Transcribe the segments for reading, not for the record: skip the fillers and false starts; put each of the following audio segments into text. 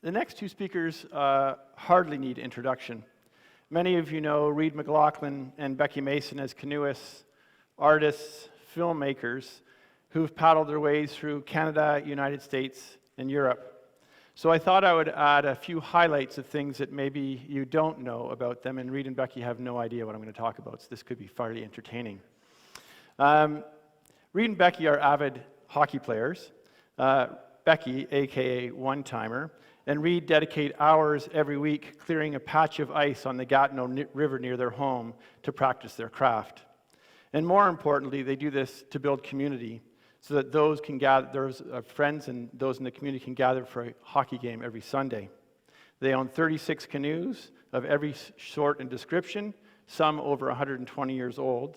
The next two speakers hardly need introduction. Many of you know Reid McLachlan and Becky Mason as canoeists, artists, filmmakers who've paddled their ways through Canada, United States, and Europe. So I thought I would add a few highlights of things that maybe you don't know about them, and Reid and Becky have no idea what I'm going to talk about, so this could be fairly entertaining. Reid and Becky are avid hockey players. Becky, aka one-timer, and Reid dedicate hours every week clearing a patch of ice on the Canoe River near their home to practice their craft. And more importantly, they do this to build community so that those can gather, those friends and those in the community can gather for a hockey game every Sunday. They own 36 canoes of every sort and description, some over 120 years old.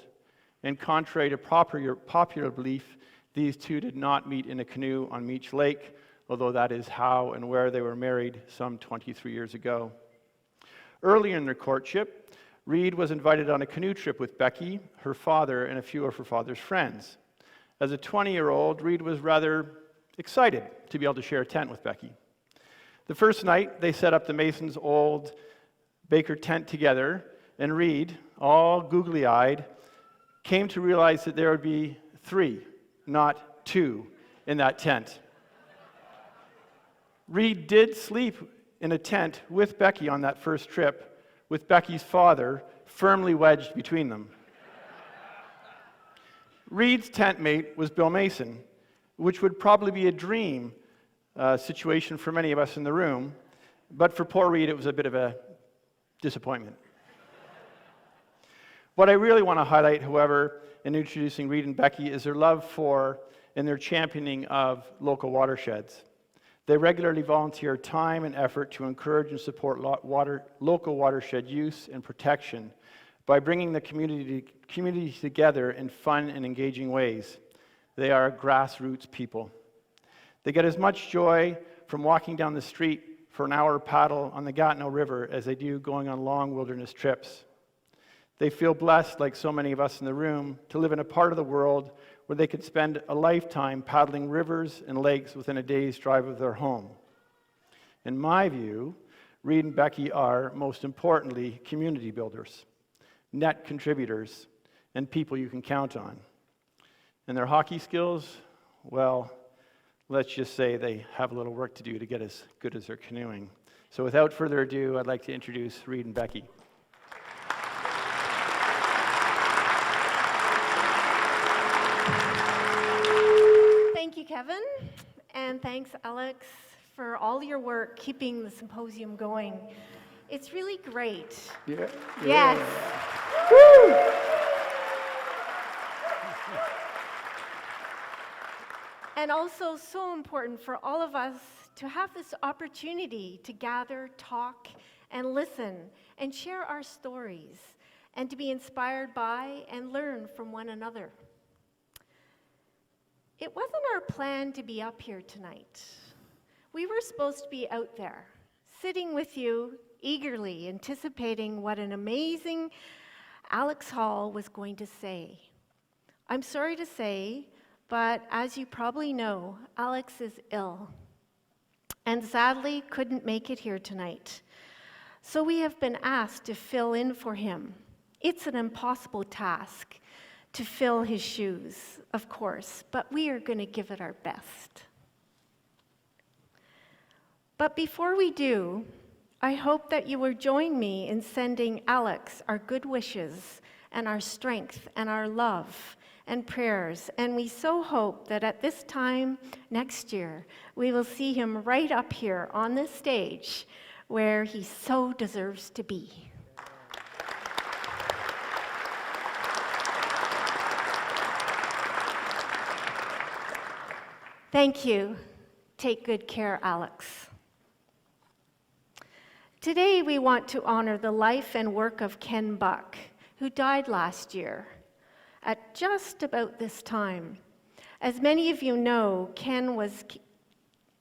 And contrary to popular belief, these two did not meet in a canoe on Meech Lake, although that is how and where they were married some 23 years ago. Early in their courtship, Reid was invited on a canoe trip with Becky, her father, and a few of her father's friends. As a 20-year-old, Reid was rather excited to be able to share a tent with Becky. The first night, they set up the Masons' old Baker tent together, and Reid, all googly-eyed, came to realize that there would be 3, not 2, in that tent. Reid did sleep in a tent with Becky on that first trip, with Becky's father firmly wedged between them. Reid's tent mate was Bill Mason, which would probably be a dream situation for many of us in the room, but for poor Reid, it was a bit of a disappointment. What I really want to highlight, however, in introducing Reid and Becky is their love for and their championing of local watersheds. They regularly volunteer time and effort to encourage and support local watershed use and protection by bringing the community together in fun and engaging ways. They are grassroots people. They get as much joy from walking down the street for an hour paddle on the Canoe River as they do going on long wilderness trips. They feel blessed, like so many of us in the room, to live in a part of the world where they could spend a lifetime paddling rivers and lakes within a day's drive of their home. In my view, Reid and Becky are, most importantly, community builders, net contributors, and people you can count on. And their hockey skills, well, let's just say they have a little work to do to get as good as their canoeing. So without further ado, I'd like to introduce Reid and Becky. Thank you, Kevin, and thanks, Alex, for all your work keeping the symposium going. It's really great. Yeah. Yes. Woo! And also so important for all of us to have this opportunity to gather, talk, and listen, and share our stories, and to be inspired by and learn from one another. It wasn't our plan to be up here tonight. We were supposed to be out there, sitting with you, eagerly anticipating what an amazing Alex Hall was going to say. I'm sorry to say, but as you probably know, Alex is ill, and sadly couldn't make it here tonight. So we have been asked to fill in for him. It's an impossible task to fill his shoes, of course, but we are going to give it our best. But before we do, I hope that you will join me in sending Alex our good wishes and our strength and our love and prayers. And we so hope that at this time next year, we will see him right up here on this stage where he so deserves to be. Thank you. Take good care, Alex. Today we want to honor the life and work of Ken Buck, who died last year at just about this time. As many of you know, Ken was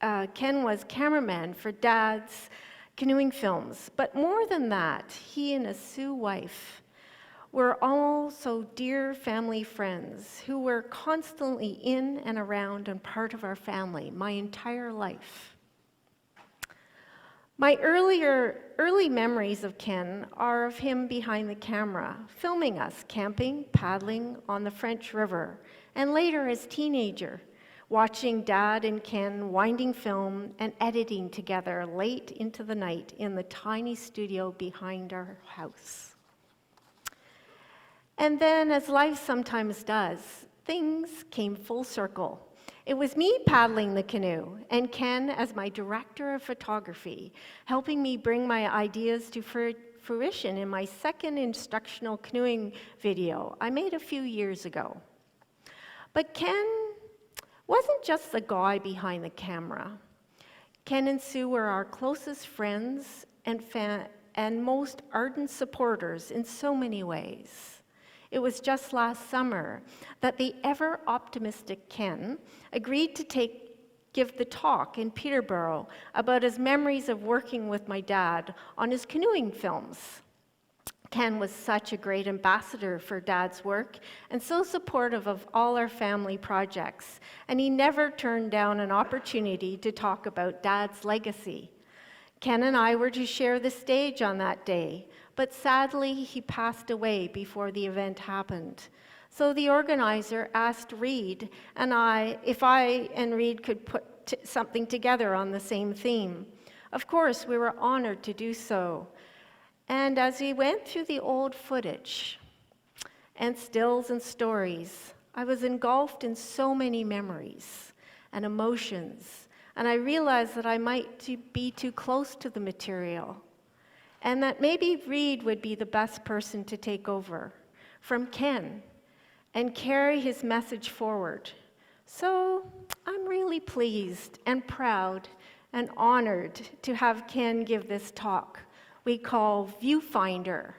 cameraman for Dad's canoeing films, but more than that, he and his Sioux wife were also dear family friends who were constantly in and around and part of our family my entire life. My early memories of Ken are of him behind the camera, filming us camping, paddling on the French River, and later as teenager, watching Dad and Ken winding film and editing together late into the night in the tiny studio behind our house. And then, as life sometimes does, things came full circle. It was me paddling the canoe, and Ken as my director of photography, helping me bring my ideas to fruition in my second instructional canoeing video I made a few years ago. But Ken wasn't just the guy behind the camera. Ken and Sue were our closest friends and most ardent supporters in so many ways. It was just last summer that the ever-optimistic Ken agreed to give the talk in Peterborough about his memories of working with my dad on his canoeing films. Ken was such a great ambassador for Dad's work and so supportive of all our family projects, and he never turned down an opportunity to talk about Dad's legacy. Ken and I were to share the stage on that day, but sadly he passed away before the event happened. So the organizer asked Reid and I if I and Reid could put something together on the same theme. Of course, we were honored to do so. And as we went through the old footage and stills and stories, I was engulfed in so many memories and emotions, and I realized that I might be too close to the material, and that maybe Reid would be the best person to take over from Ken and carry his message forward. So I'm really pleased and proud and honored to have Ken give this talk we call Viewfinder,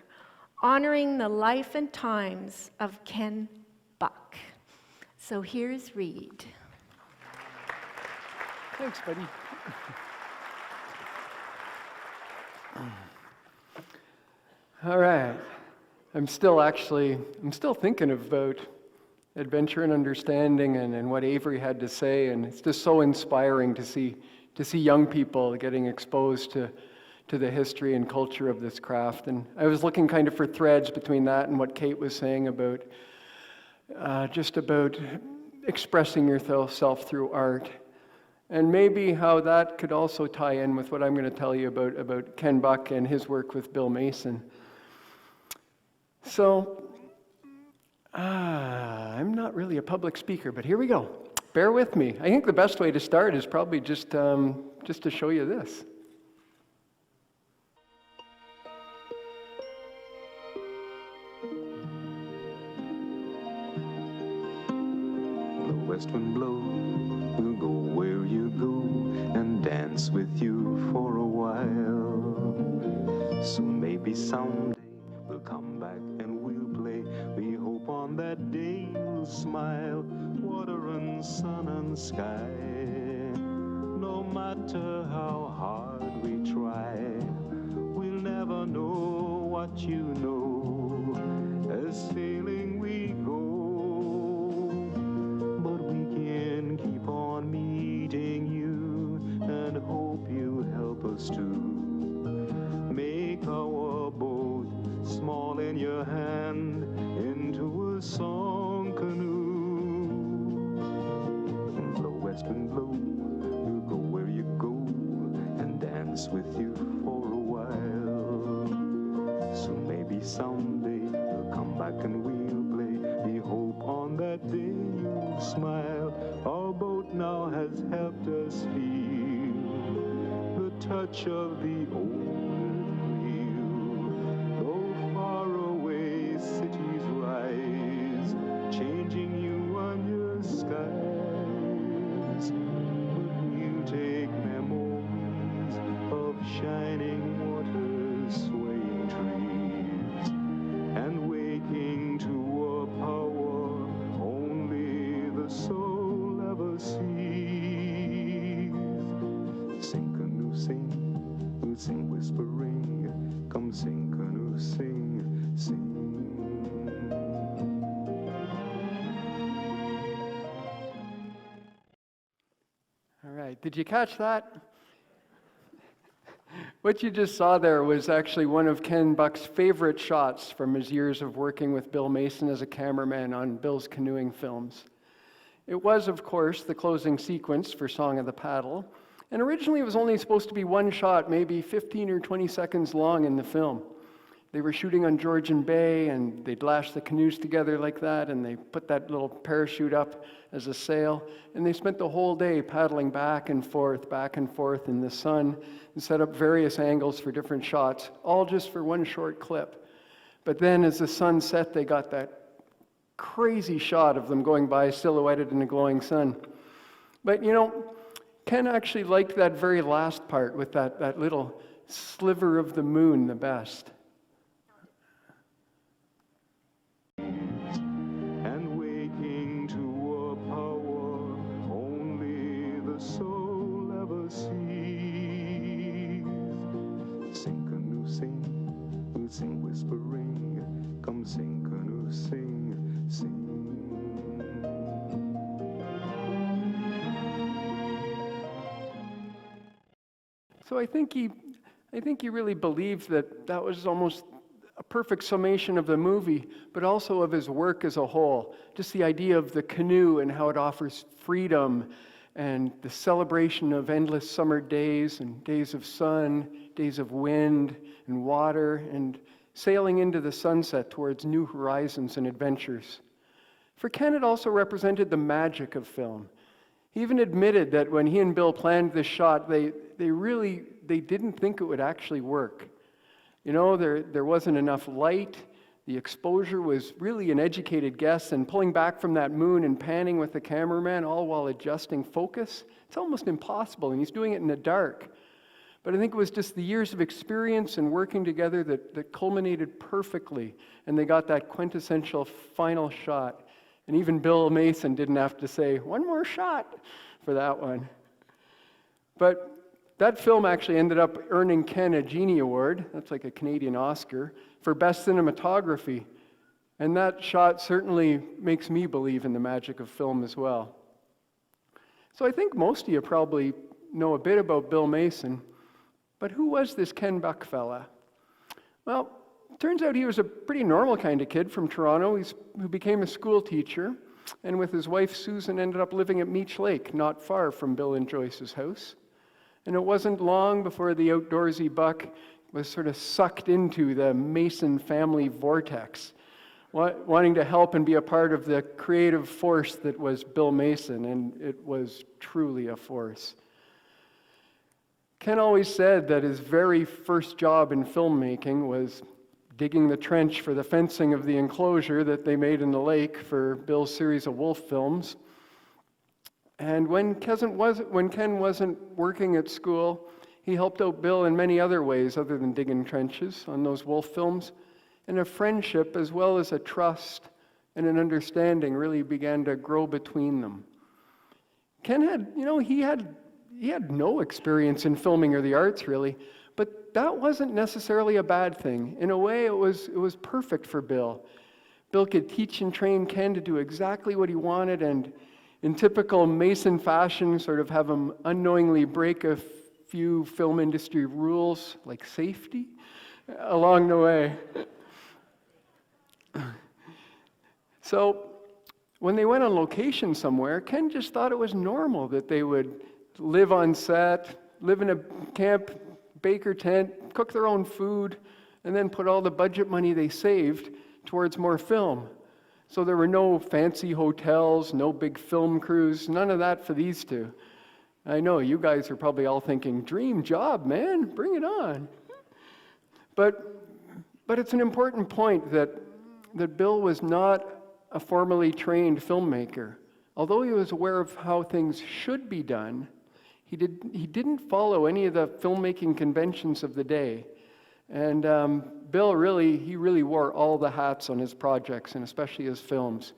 honoring the life and times of Ken Buck. So here's Reid. Thanks, buddy. All right. I'm still thinking about adventure and understanding and what Avery had to say, and it's just so inspiring to see young people getting exposed to the history and culture of this craft. And I was looking kind of for threads between that and what Kate was saying about just about expressing yourself through art. And maybe how that could also tie in with what I'm going to tell you about Ken Buck and his work with Bill Mason. So, I'm not really a public speaker, but here we go. Bear with me. I think the best way to start is probably just to show you this. The west wind blows, we'll go where you go and dance with you for a while. Soon, maybe someday, we'll come back and we'll play. We hope on that day you'll smile. Water and sun and sky. No matter how hard we try, we'll never know what you know. As sailing we go, but we can keep on meeting you and hope you help us to make our boat, small in your hand, into a song canoe. The west wind blow, we'll go where you go and dance with you for a while. So maybe someday we'll come back and we'll play. We hope on that day you'll smile. Our boat now has helped us feel the touch of the old wheel. Though far away cities rise, changing you on your skies, but we'll take memories of shining waters, swaying trees, and waking to a power only the soul ever sees. Sing canoe, sing, we'll sing whispering. Come sing canoe, sing, sing. All right, did you catch that? What you just saw there was actually one of Ken Buck's favorite shots from his years of working with Bill Mason as a cameraman on Bill's canoeing films. It was, of course, the closing sequence for Song of the Paddle, and originally it was only supposed to be one shot, maybe 15 or 20 seconds long in the film. They were shooting on Georgian Bay, and they'd lash the canoes together like that, and they put that little parachute up as a sail, and they spent the whole day paddling back and forth in the sun, and set up various angles for different shots, all just for one short clip. But then as the sun set, they got that crazy shot of them going by silhouetted in the glowing sun. But you know, Ken actually liked that very last part with that little sliver of the moon the best. And waking to a power only the soul ever sees. Sing, canoe, sing, we'll sing whispering. Come sing, canoe, sing, sing. So I think he really believed that was almost a perfect summation of the movie, but also of his work as a whole. Just the idea of the canoe and how it offers freedom and the celebration of endless summer days and days of sun, days of wind and water, and sailing into the sunset towards new horizons and adventures. For Ken, it also represented the magic of film. He even admitted that when he and Bill planned this shot, they didn't think it would actually work. You know, there wasn't enough light, the exposure was really an educated guess, and pulling back from that moon and panning with the cameraman, all while adjusting focus, it's almost impossible, and he's doing it in the dark. But I think it was just the years of experience and working together that culminated perfectly, and they got that quintessential final shot. And even Bill Mason didn't have to say, one more shot for that one. But that film actually ended up earning Ken a Genie Award, that's like a Canadian Oscar, for Best Cinematography. And that shot certainly makes me believe in the magic of film as well. So I think most of you probably know a bit about Bill Mason, but who was this Ken Buck fella? Well, turns out he was a pretty normal kind of kid from Toronto who became a school teacher, and with his wife Susan ended up living at Meech Lake, not far from Bill and Joyce's house. And it wasn't long before the outdoorsy Buck was sort of sucked into the Mason family vortex, wanting to help and be a part of the creative force that was Bill Mason, and it was truly a force. Ken always said that his very first job in filmmaking was digging the trench for the fencing of the enclosure that they made in the lake for Bill's series of wolf films. And when Ken wasn't working at school, he helped out Bill in many other ways other than digging trenches on those wolf films. And a friendship as well as a trust and an understanding really began to grow between them. Ken had, he had no experience in filming or the arts really, but that wasn't necessarily a bad thing. In a way, it was perfect for Bill. Bill could teach and train Ken to do exactly what he wanted, and in typical Mason fashion, sort of have him unknowingly break a few film industry rules, like safety, along the way. So when they went on location somewhere, Ken just thought it was normal that they would live on set, live in a camp baker tent, cook their own food, and then put all the budget money they saved towards more film. So there were no fancy hotels, no big film crews, none of that for these two. I know you guys are probably all thinking, dream job, man, bring it on. But it's an important point that Bill was not a formally trained filmmaker. Although he was aware of how things should be done, he didn't follow any of the filmmaking conventions of the day. And Bill really wore all the hats on his projects, and especially his films.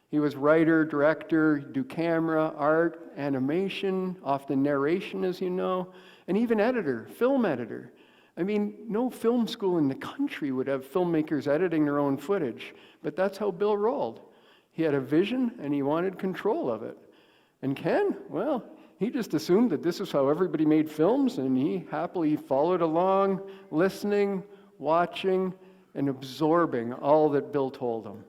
He was writer, director, do camera, art, animation, often narration, as you know, and even editor, film editor. I mean, no film school in the country would have filmmakers editing their own footage, but that's how Bill rolled. He had a vision, and he wanted control of it. And Ken, well, He just assumed that this is how everybody made films, and he happily followed along, listening, watching, and absorbing all that Bill told him.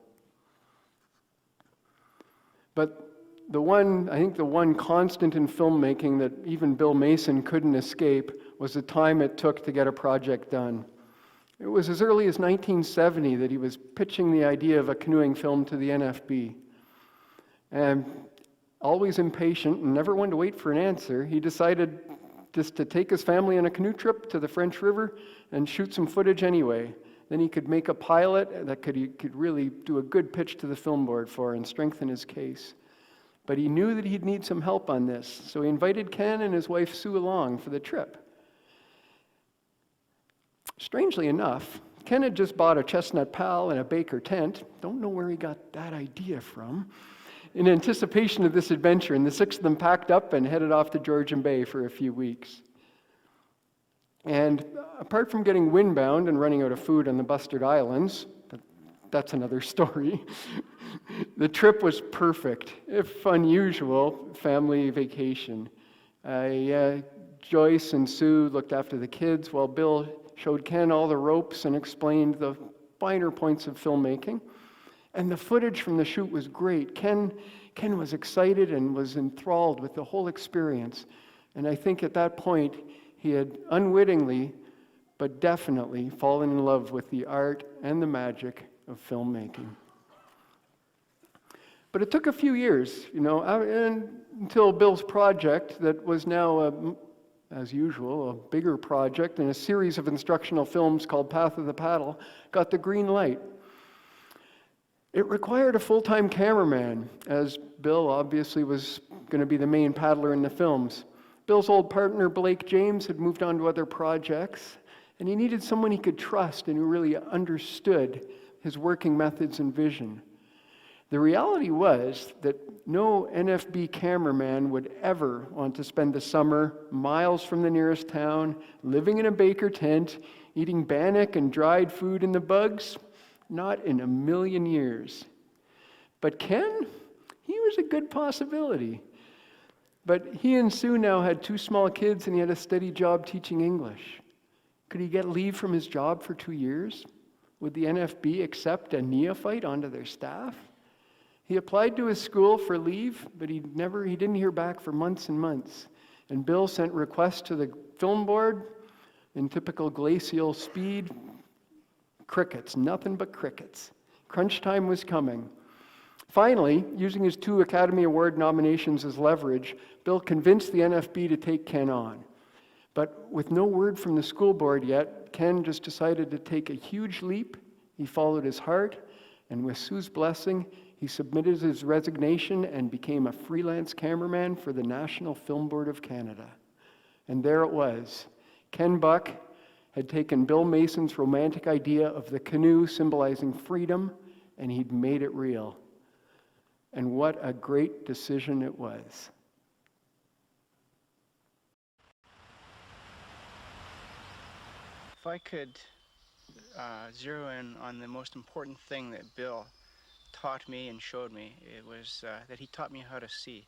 But I think the one constant in filmmaking that even Bill Mason couldn't escape was the time it took to get a project done. It was as early as 1970 that he was pitching the idea of a canoeing film to the NFB. And always impatient and never one to wait for an answer, he decided just to take his family on a canoe trip to the French River and shoot some footage anyway. Then he could make a pilot that he could really do a good pitch to the film board for and strengthen his case. But he knew that he'd need some help on this, so he invited Ken and his wife Sue along for the trip. Strangely enough, Ken had just bought a chestnut pal and a Baker tent, don't know where he got that idea from, in anticipation of this adventure, and the six of them packed up and headed off to Georgian Bay for a few weeks. And apart from getting windbound and running out of food on the Bustard Islands, that's another story, the trip was perfect, if unusual, family vacation. Joyce and Sue looked after the kids while Bill showed Ken all the ropes and explained the finer points of filmmaking. And the footage from the shoot was great. Ken was excited and was enthralled with the whole experience. And I think at that point, he had unwittingly, but definitely fallen in love with the art and the magic of filmmaking. But it took a few years, until Bill's project that was now, as usual, a bigger project and a series of instructional films called Path of the Paddle got the green light. It required a full-time cameraman, as Bill obviously was going to be the main paddler in the films. Bill's old partner, Blake James, had moved on to other projects, and he needed someone he could trust and who really understood his working methods and vision. The reality was that no NFB cameraman would ever want to spend the summer miles from the nearest town, living in a Baker tent, eating bannock and dried food in the bugs. Not in a million years. But Ken, he was a good possibility. But he and Sue now had 2 small kids and he had a steady job teaching English. Could he get leave from his job for 2 years? Would the NFB accept a neophyte onto their staff? He applied to his school for leave, but he didn't hear back for months and months. And Bill sent requests to the film board in typical glacial speed. Crickets, nothing but crickets. Crunch time was coming. Finally, using his 2 Academy Award nominations as leverage, Bill convinced the NFB to take Ken on. But with no word from the school board yet, Ken just decided to take a huge leap. He followed his heart, and with Sue's blessing, he submitted his resignation and became a freelance cameraman for the National Film Board of Canada. And there it was. Ken Buck had taken Bill Mason's romantic idea of the canoe symbolizing freedom, and he'd made it real. And what a great decision it was. If I could zero in on the most important thing that Bill taught me and showed me, it was that he taught me how to see.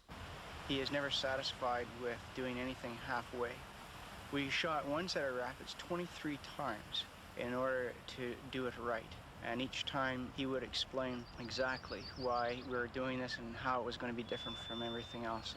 He is never satisfied with doing anything halfway. We shot one set of rapids 23 times in order to do it right. And each time he would explain exactly why we were doing this and how it was going to be different from everything else.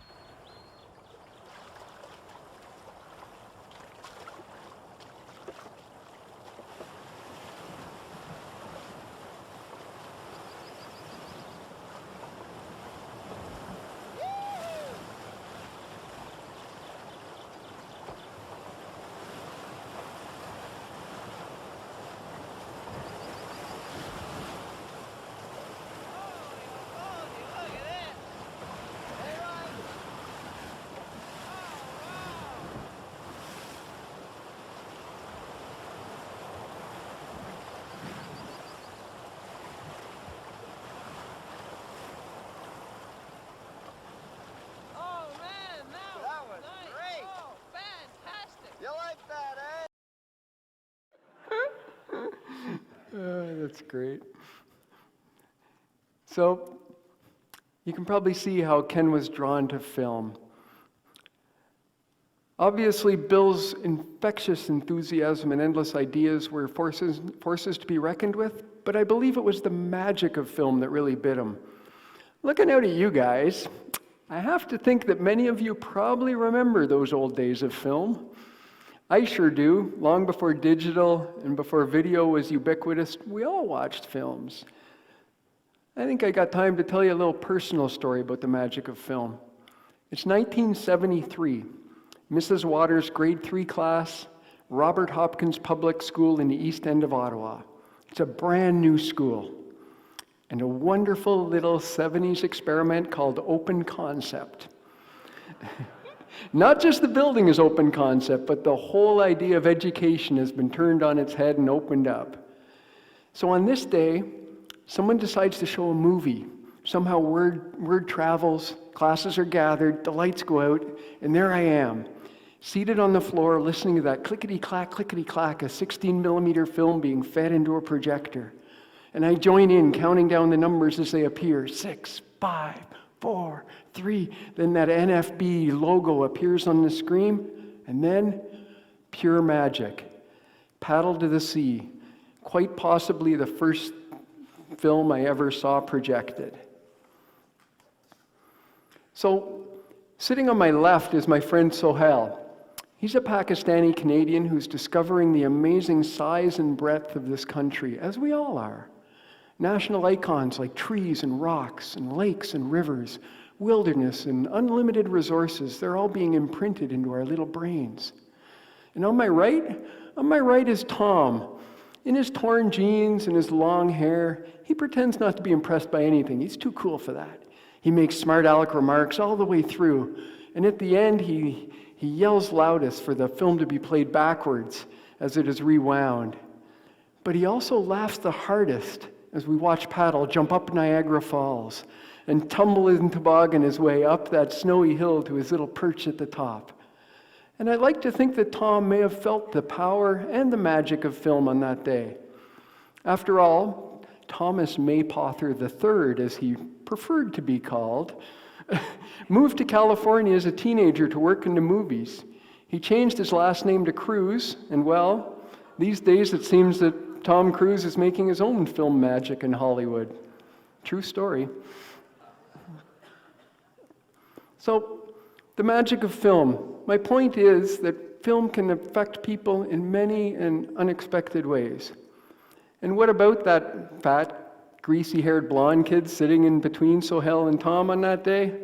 That's great. So, you can probably see how Ken was drawn to film. Obviously, Bill's infectious enthusiasm and endless ideas were forces to be reckoned with, but I believe it was the magic of film that really bit him. Looking out at you guys, I have to think that many of you probably remember those old days of film. I sure do. Long before digital and before video was ubiquitous, we all watched films. I think I got time to tell you a little personal story about the magic of film. It's 1973. Mrs. Waters' grade 3 class, Robert Hopkins Public School in the East End of Ottawa. It's a brand new school. And a wonderful little 70s experiment called Open Concept. Not just the building is open concept, but the whole idea of education has been turned on its head and opened up. So on this day, someone decides to show a movie. Somehow word travels, classes are gathered, the lights go out, and there I am, seated on the floor, listening to that clickety-clack, a 16mm film being fed into a projector. And I join in, counting down the numbers as they appear. 6, 5, 4, 3. Then that NFB logo appears on the screen, and then pure magic. Paddle to the Sea. Quite possibly the first film I ever saw projected. So, sitting on my left is my friend Sohail. He's a Pakistani Canadian who's discovering the amazing size and breadth of this country, as we all are. National icons like trees and rocks and lakes and rivers, wilderness and unlimited resources, they're all being imprinted into our little brains. And on my right is Tom. In his torn jeans and his long hair, he pretends not to be impressed by anything. He's too cool for that. He makes smart aleck remarks all the way through. And at the end, he yells loudest for the film to be played backwards as it is rewound. But he also laughs the hardest as we watch Paddle jump up Niagara Falls and tumble in toboggan his way up that snowy hill to his little perch at the top. And I'd like to think that Tom may have felt the power and the magic of film on that day. After all, Thomas Maypother III, as he preferred to be called, moved to California as a teenager to work in the movies. He changed his last name to Cruise, and well, these days it seems that Tom Cruise is making his own film magic in Hollywood. True story. So, the magic of film. My point is that film can affect people in many and unexpected ways. And what about that fat, greasy-haired blonde kid sitting in between Sohail and Tom on that day?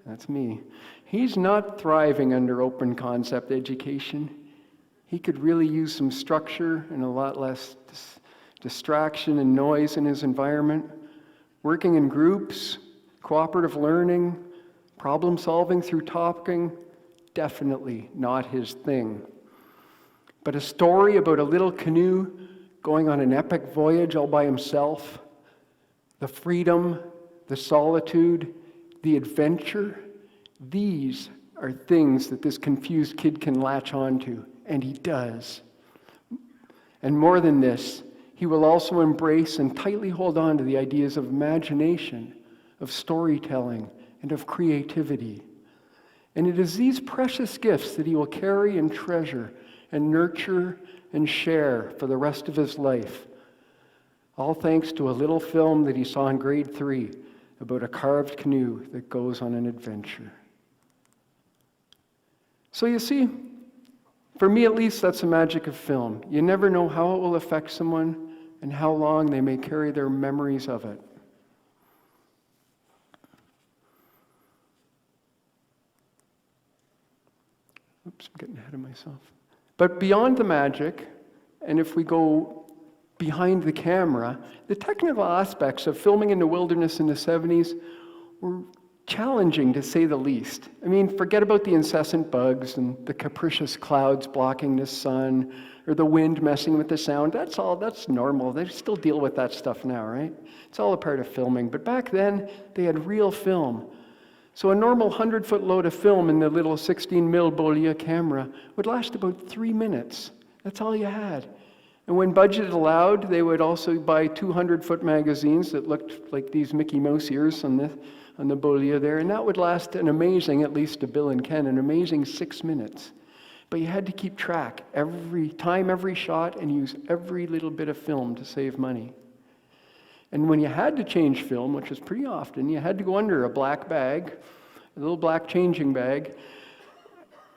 That's me. He's not thriving under open concept education. He could really use some structure and a lot less distraction and noise in his environment. Working in groups, cooperative learning, problem solving through talking, definitely not his thing. But a story about a little canoe going on an epic voyage all by himself, the freedom, the solitude, the adventure, these are things that this confused kid can latch onto, and he does. And more than this, he will also embrace and tightly hold on to the ideas of imagination, of storytelling, and of creativity. And it is these precious gifts that he will carry and treasure and nurture and share for the rest of his life. All thanks to a little film that he saw in grade 3 about a carved canoe that goes on an adventure. So you see, for me at least, that's the magic of film. You never know how it will affect someone and how long they may carry their memories of it. Oops, I'm getting ahead of myself. But beyond the magic, and if we go behind the camera, the technical aspects of filming in the wilderness in the 70s were challenging, to say the least. I mean, forget about the incessant bugs and the capricious clouds blocking the sun, or the wind messing with the sound. That's normal. They still deal with that stuff now, right? It's all a part of filming. But back then, they had real film. So a normal 100-foot load of film in the little 16mm Bolia camera would last about 3 minutes. That's all you had. And when budget allowed, they would also buy 200-foot magazines that looked like these Mickey Mouse ears on the Bolia there, and that would last an amazing, at least to Bill and Ken, an amazing 6 minutes. But you had to keep track every time, every shot, and use every little bit of film to save money. And when you had to change film, which was pretty often, you had to go under a black bag, a little black changing bag,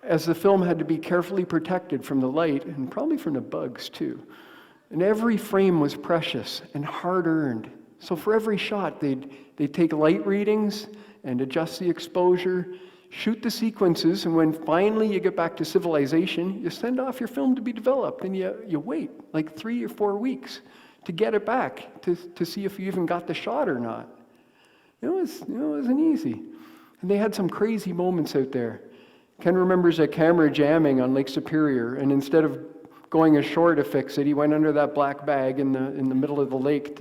as the film had to be carefully protected from the light and probably from the bugs too. And every frame was precious and hard-earned. So for every shot, they'd take light readings and adjust the exposure, shoot the sequences, and when finally you get back to civilization, you send off your film to be developed, and you wait like 3 or 4 weeks to get it back to see if you even got the shot or not. It wasn't easy. And they had some crazy moments out there. Ken remembers a camera jamming on Lake Superior, and instead of going ashore to fix it, he went under that black bag in the middle of the lake.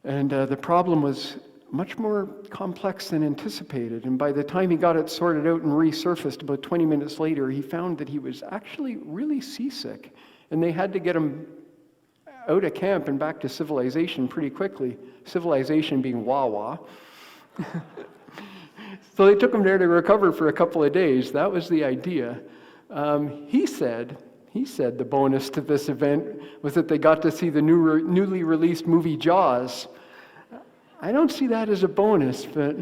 The problem was much more complex than anticipated. And by the time he got it sorted out and resurfaced about 20 minutes later, he found that he was actually really seasick. And they had to get him out of camp and back to civilization pretty quickly. Civilization being Wawa. So they took him there to recover for a couple of days. That was the idea. He said the bonus to this event was that they got to see the newly released movie Jaws. I don't see that as a bonus, but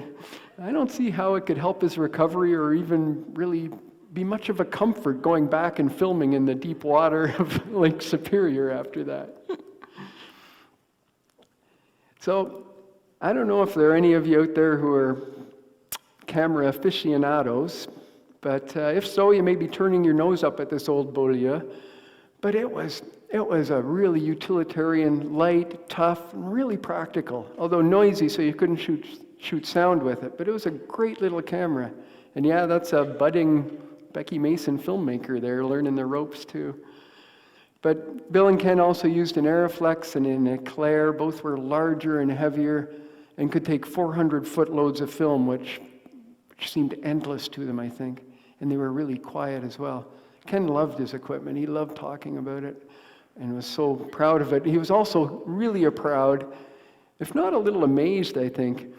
I don't see how it could help his recovery or even really be much of a comfort going back and filming in the deep water of Lake Superior after that. So I don't know if there are any of you out there who are camera aficionados, but if so, you may be turning your nose up at this old bolia. But it was a really utilitarian, light, tough, and really practical. Although noisy, so you couldn't shoot sound with it. But it was a great little camera. And yeah, that's a budding Becky Mason filmmaker there, learning the ropes too. But Bill and Ken also used an Aeroflex and an Eclair. Both were larger and heavier and could take 400-foot loads of film, which seemed endless to them, I think. And they were really quiet as well. Ken loved his equipment. He loved talking about it and was so proud of it. He was also really proud, if not a little amazed, I think,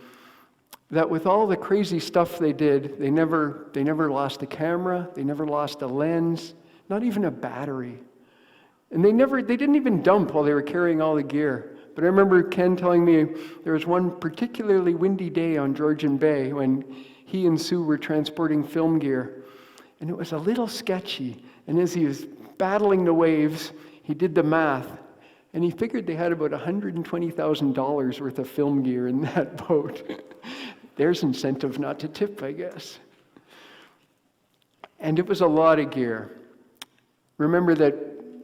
that with all the crazy stuff they did, they never lost a camera, they never lost a lens, not even a battery. And they didn't even dump while they were carrying all the gear. But I remember Ken telling me there was one particularly windy day on Georgian Bay when he and Sue were transporting film gear. And it was a little sketchy. And as he was battling the waves, he did the math. And he figured they had about $120,000 worth of film gear in that boat. There's incentive not to tip, I guess. And it was a lot of gear. Remember that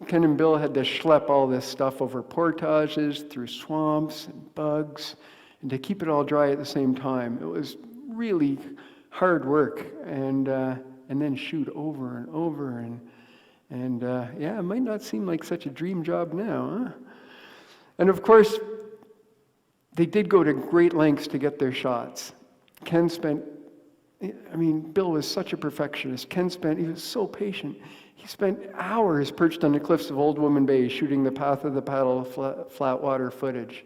Ken and Bill had to schlep all this stuff over portages, through swamps and bugs, and to keep it all dry at the same time. It was really hard work, and then shoot over and over, and yeah, it might not seem like such a dream job now, huh? And of course, they did go to great lengths to get their shots. Bill was such a perfectionist. He was so patient. He spent hours perched on the cliffs of Old Woman Bay shooting the Path of the Paddle flat water footage.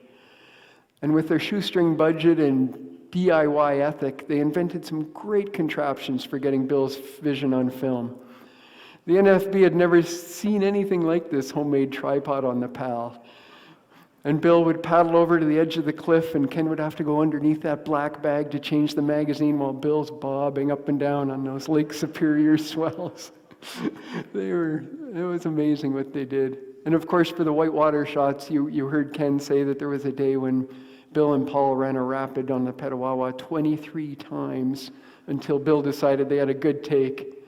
And with their shoestring budget and DIY ethic, they invented some great contraptions for getting Bill's vision on film. The NFB had never seen anything like this homemade tripod on the PAL. And Bill would paddle over to the edge of the cliff, and Ken would have to go underneath that black bag to change the magazine while Bill's bobbing up and down on those Lake Superior swells. It was amazing what they did. And of course, for the whitewater shots, you heard Ken say that there was a day when Bill and Paul ran a rapid on the Petawawa 23 times until Bill decided they had a good take.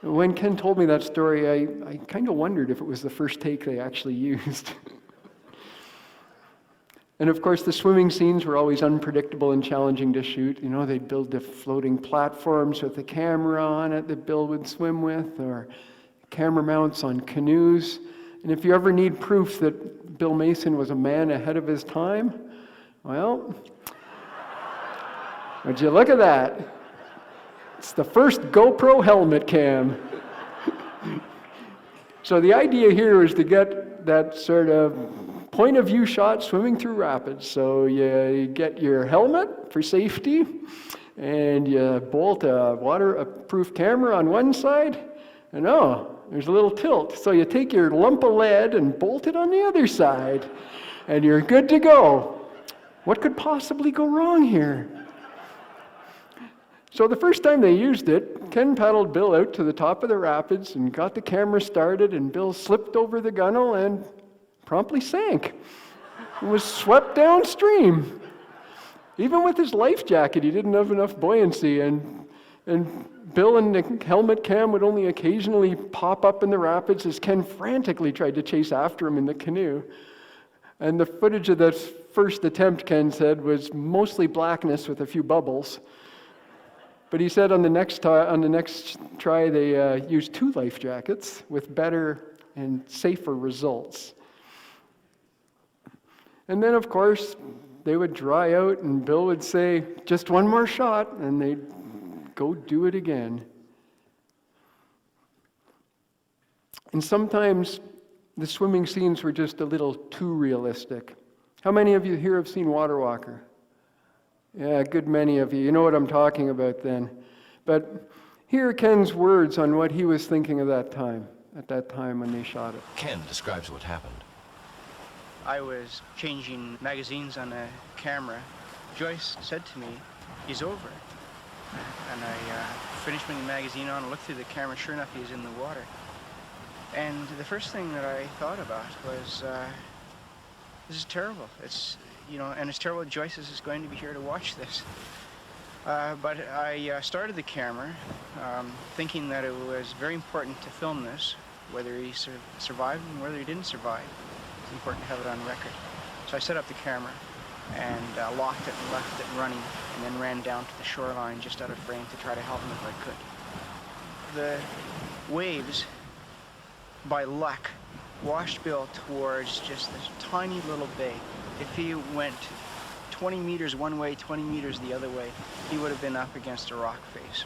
When Ken told me that story, I kind of wondered if it was the first take they actually used. And of course, the swimming scenes were always unpredictable and challenging to shoot. You know, they'd build the floating platforms with a camera on it that Bill would swim with, or camera mounts on canoes. And if you ever need proof that Bill Mason was a man ahead of his time, well, would you look at that? It's the first GoPro helmet cam. So the idea here is to get that sort of point of view shot swimming through rapids. So you get your helmet for safety, and you bolt a waterproof camera on one side, And there's a little tilt. So you take your lump of lead and bolt it on the other side, and you're good to go. What could possibly go wrong here? So the first time they used it, Ken paddled Bill out to the top of the rapids and got the camera started, and Bill slipped over the gunnel and promptly sank. And was swept downstream. Even with his life jacket, he didn't have enough buoyancy, and Bill and the helmet cam would only occasionally pop up in the rapids as Ken frantically tried to chase after him in the canoe. And the footage of that first attempt, Ken said, was mostly blackness with a few bubbles. But he said on the next try, they used 2 life jackets with better and safer results. And then, of course, they would dry out, and Bill would say, "Just one more shot," and they'd go do it again. And sometimes the swimming scenes were just a little too realistic. How many of you here have seen Water Walker? Yeah, a good many of you. You know what I'm talking about then. But here are Ken's words on what he was thinking at that time when they shot it. Ken describes what happened. I was changing magazines on the camera. Joyce said to me, "He's over." And I finished putting the magazine on and looked through the camera. Sure enough, he was in the water. And the first thing that I thought about was, this is terrible. It's, and it's terrible that Joyce is going to be here to watch this. But I started the camera thinking that it was very important to film this, whether he survived and whether he didn't survive. It's important to have it on record. So I set up the camera and locked it and left it running, and then ran down to the shoreline just out of frame to try to help him if I could. The waves, by luck, washed Bill towards just this tiny little bay. If he went 20 meters one way, 20 meters the other way, he would have been up against a rock face.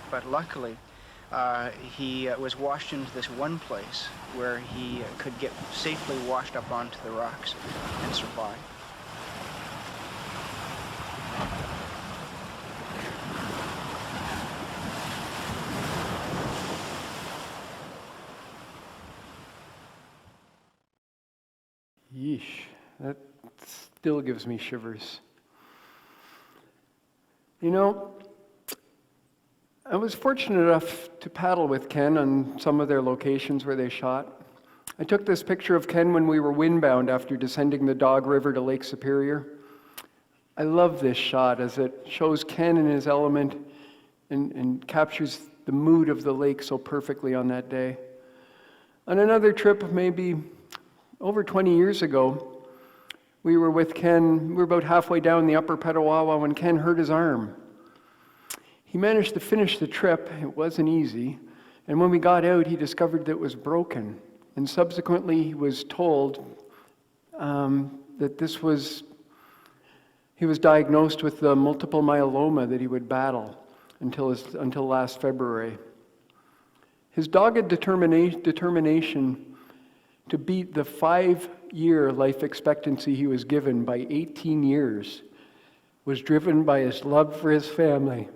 But luckily, he was washed into this one place where he could get safely washed up onto the rocks and survive. Yeesh, that still gives me shivers. I was fortunate enough to paddle with Ken on some of their locations where they shot. I took this picture of Ken when we were windbound after descending the Dog River to Lake Superior. I love this shot as it shows Ken in his element and captures the mood of the lake so perfectly on that day. On another trip, maybe over 20 years ago, we were with Ken. We were about halfway down the Upper Petawawa when Ken hurt his arm. He managed to finish the trip. It wasn't easy. And when we got out, he discovered that it was broken. And subsequently, he was told that he was diagnosed with the multiple myeloma that he would battle until last February. His dogged determination to beat the 5-year life expectancy he was given by 18 years was driven by his love for his family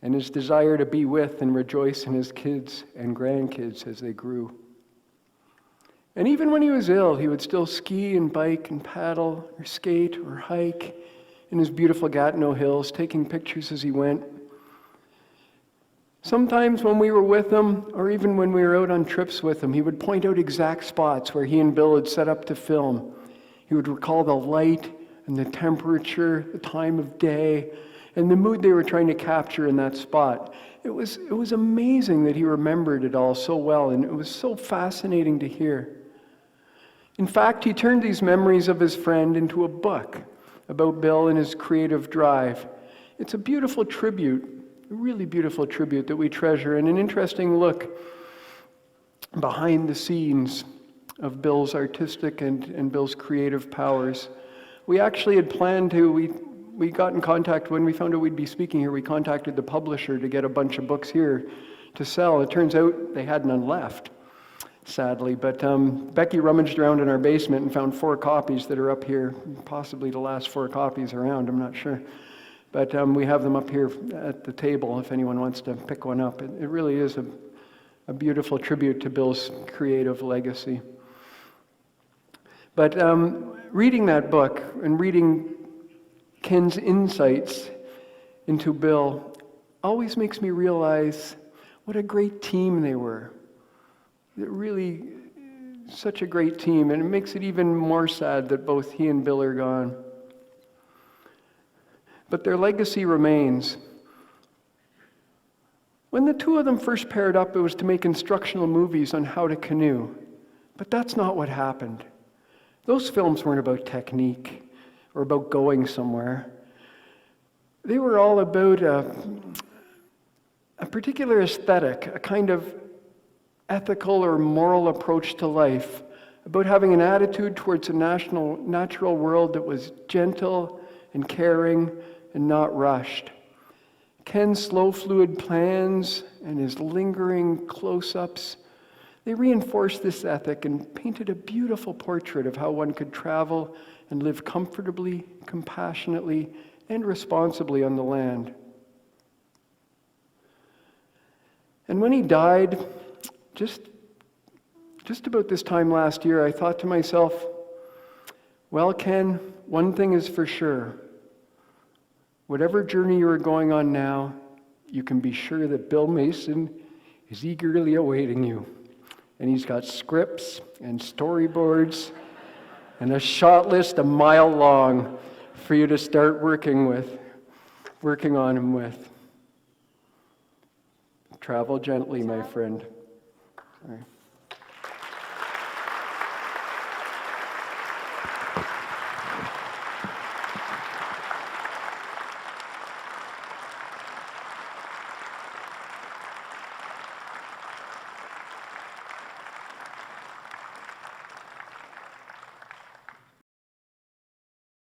and his desire to be with and rejoice in his kids and grandkids as they grew. And even when he was ill, he would still ski and bike and paddle or skate or hike in his beautiful Gatineau hills, taking pictures as he went. Sometimes when we were with him, or even when we were out on trips with him, he would point out exact spots where he and Bill had set up to film. He would recall the light and the temperature, the time of day, and the mood they were trying to capture in that spot. It was amazing that he remembered it all so well, and it was so fascinating to hear. In fact, he turned these memories of his friend into a book about Bill and his creative drive. It's a beautiful tribute, a really beautiful tribute that we treasure, and an interesting look behind the scenes of Bill's artistic and Bill's creative powers. We actually had planned to, we got in contact, when we found out we'd be speaking here, we contacted the publisher to get a bunch of books here to sell. It turns out they had none left, sadly. But Becky rummaged around in our basement and found 4 copies that are up here, possibly the last 4 copies around, I'm not sure. But we have them up here at the table if anyone wants to pick one up. It really is a beautiful tribute to Bill's creative legacy. But reading that book and reading Ken's insights into Bill always makes me realize what a great team they were. They're really such a great team, and it makes it even more sad that both he and Bill are gone. But their legacy remains. When the two of them first paired up, it was to make instructional movies on how to canoe. But that's not what happened. Those films weren't about technique or about going somewhere. They were all about a particular aesthetic, a kind of ethical or moral approach to life, about having an attitude towards a natural world that was gentle and caring and not rushed. Ken's slow, fluid plans and his lingering close-ups, they reinforced this ethic and painted a beautiful portrait of how one could travel and live comfortably, compassionately, and responsibly on the land. And when he died, just about this time last year, I thought to myself, well, Ken, one thing is for sure. Whatever journey you are going on now, you can be sure that Bill Mason is eagerly awaiting you. And he's got scripts and storyboards and a shot list a mile long for you to start working on him with. Travel gently, my friend. Sorry.